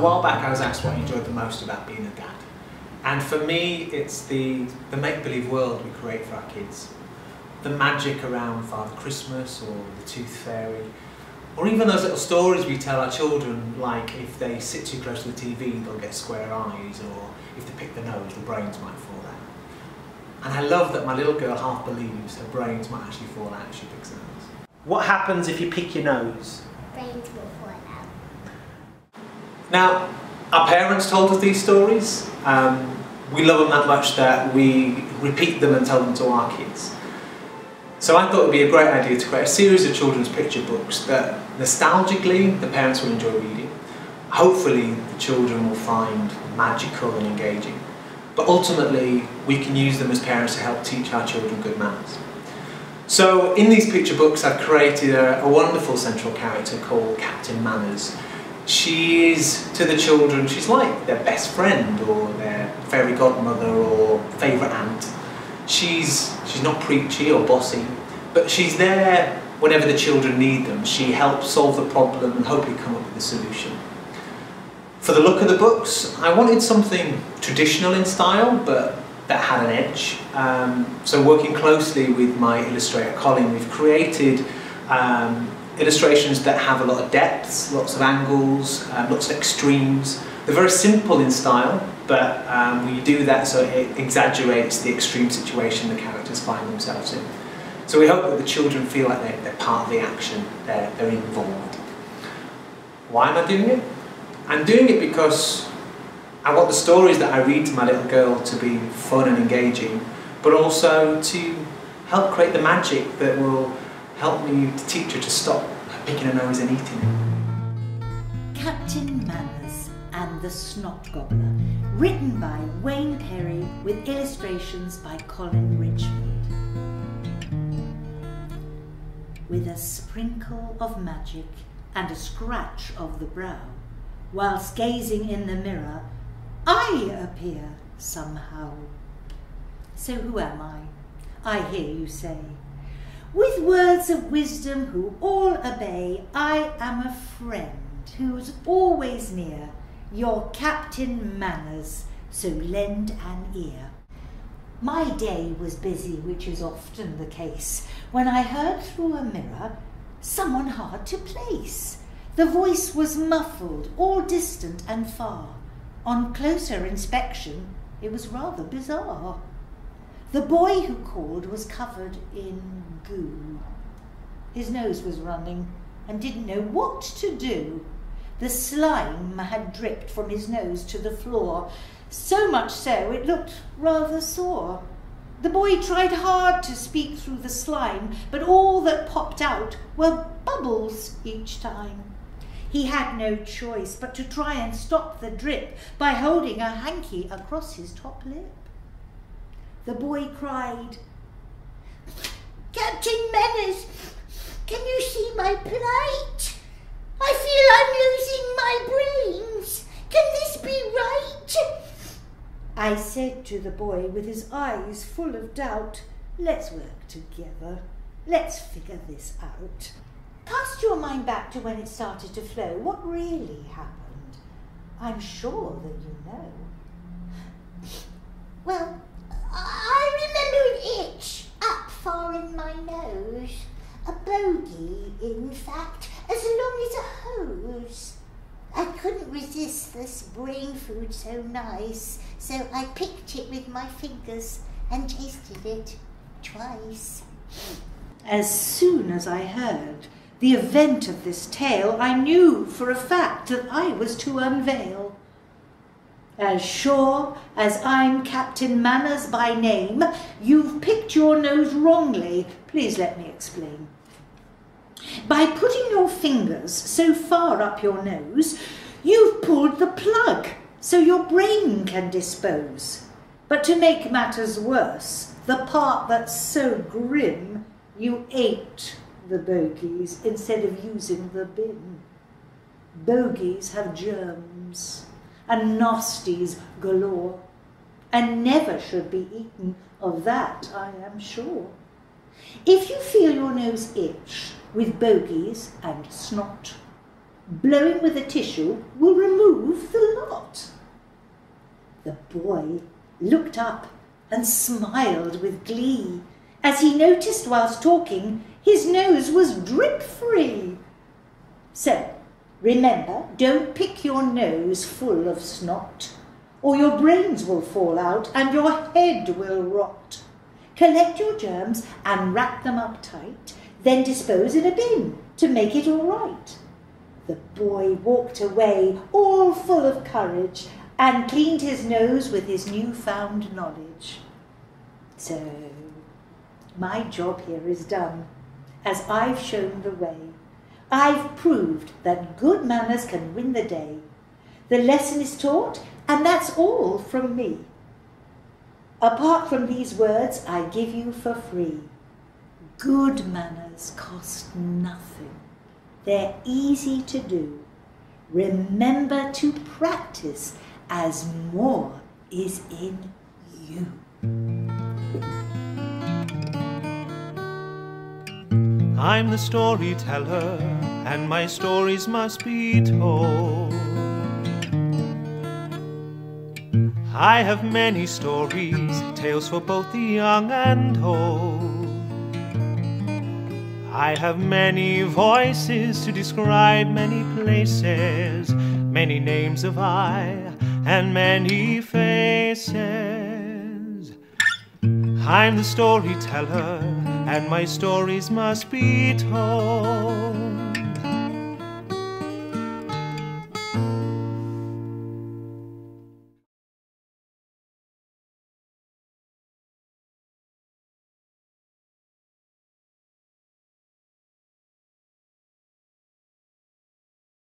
while back I was asked what I enjoyed the most about being a dad. And for me, it's the make-believe world we create for our kids. The magic around Father Christmas or the Tooth Fairy, or even those little stories we tell our children, like if they sit too close to the TV, they'll get square eyes, or if they pick the nose, the brains might fall out. And I love that my little girl half believes her brains might actually fall out if she picks the nose. What happens if you pick your nose? Brains will fall out. Now, our parents told us these stories. We love them that much that we repeat them and tell them to our kids. So I thought it would be a great idea to create a series of children's picture books that nostalgically the parents will enjoy reading. Hopefully the children will find magical and engaging. But ultimately we can use them as parents to help teach our children good manners. So in these picture books I've created a wonderful central character called Captain Manners. She is, to the children, she's like their best friend or their fairy godmother or favourite aunt. She's not preachy or bossy, but she's there whenever the children need them. She helps solve the problem and hopefully come up with a solution. For the look of the books, I wanted something traditional in style, but that had an edge. So working closely with my illustrator Colin, we've created illustrations that have a lot of depths, lots of angles, lots of extremes. They're very simple in style, but we do that so it exaggerates the extreme situation the characters find themselves in. So we hope that the children feel like they're part of the action, they're involved. Why am I doing it? I'm doing it because I want the stories that I read to my little girl to be fun and engaging, but also to help create the magic that will help me to teach her to stop picking her nose and eating it. Captain+Manners+and+the+Snot+Gobbler, written by Wayne Perrey with illustrations by Colin Richmond. With a sprinkle of magic and a scratch of the brow, whilst gazing in the mirror, I appear somehow. So who am I hear you say. With words of wisdom who all obey, I am a friend who's always near, your Captain Manners, so lend an ear. My day was busy, which is often the case, when I heard through a mirror someone hard to place. The voice was muffled, all distant and far. On closer inspection, it was rather bizarre. The boy who called was covered in goo. His nose was running and didn't know what to do. The slime had dripped from his nose to the floor, so much so it looked rather sore. The boy tried hard to speak through the slime, but all that popped out were bubbles each time. He had no choice but to try and stop the drip by holding a hanky across his top lip. The boy cried, "Captain Manners, can you see my plight? I feel I'm losing my brains. Can this be right?" I said to the boy with his eyes full of doubt, "Let's work together. Let's figure this out. Cast your mind back to when it started to flow. What really happened? I'm sure that you know." "Well, I remember an itch up far in my nose. A bogey, in fact, as long as a hose. I couldn't resist this brain food so nice, so I picked it with my fingers and tasted it twice." As soon as I heard the event of this tale, I knew for a fact that I was to unveil. As sure as I'm Captain Manners by name, you've picked your nose wrongly. Please let me explain. By putting your fingers so far up your nose, you've pulled the plug so your brain can dispose. But to make matters worse, the part that's so grim, you ate the bogies instead of using the bin. Bogies have germs and nasties galore, and never should be eaten, of that I am sure. If you feel your nose itch with bogies and snot, Blowing with a tissue will remove the lot. The boy looked up and smiled with glee as he noticed whilst talking his nose was drip-free. So, remember, don't pick your nose full of snot, or your brains will fall out and your head will rot. Collect your germs and wrap them up tight, then dispose in a bin to make it all right. The boy walked away, all full of courage, and cleaned his nose with his newfound knowledge. So, my job here is done, as I've shown the way. I've proved that good manners can win the day. The lesson is taught, and that's all from me. Apart from these words I give you for free. Good manners cost nothing. They're easy to do. Remember to practice as more is in you. I'm the storyteller, and my stories must be told. I have many stories, tales for both the young and old. I have many voices to describe many places, many names of I, and many faces. I'm the storyteller, and my stories must be told.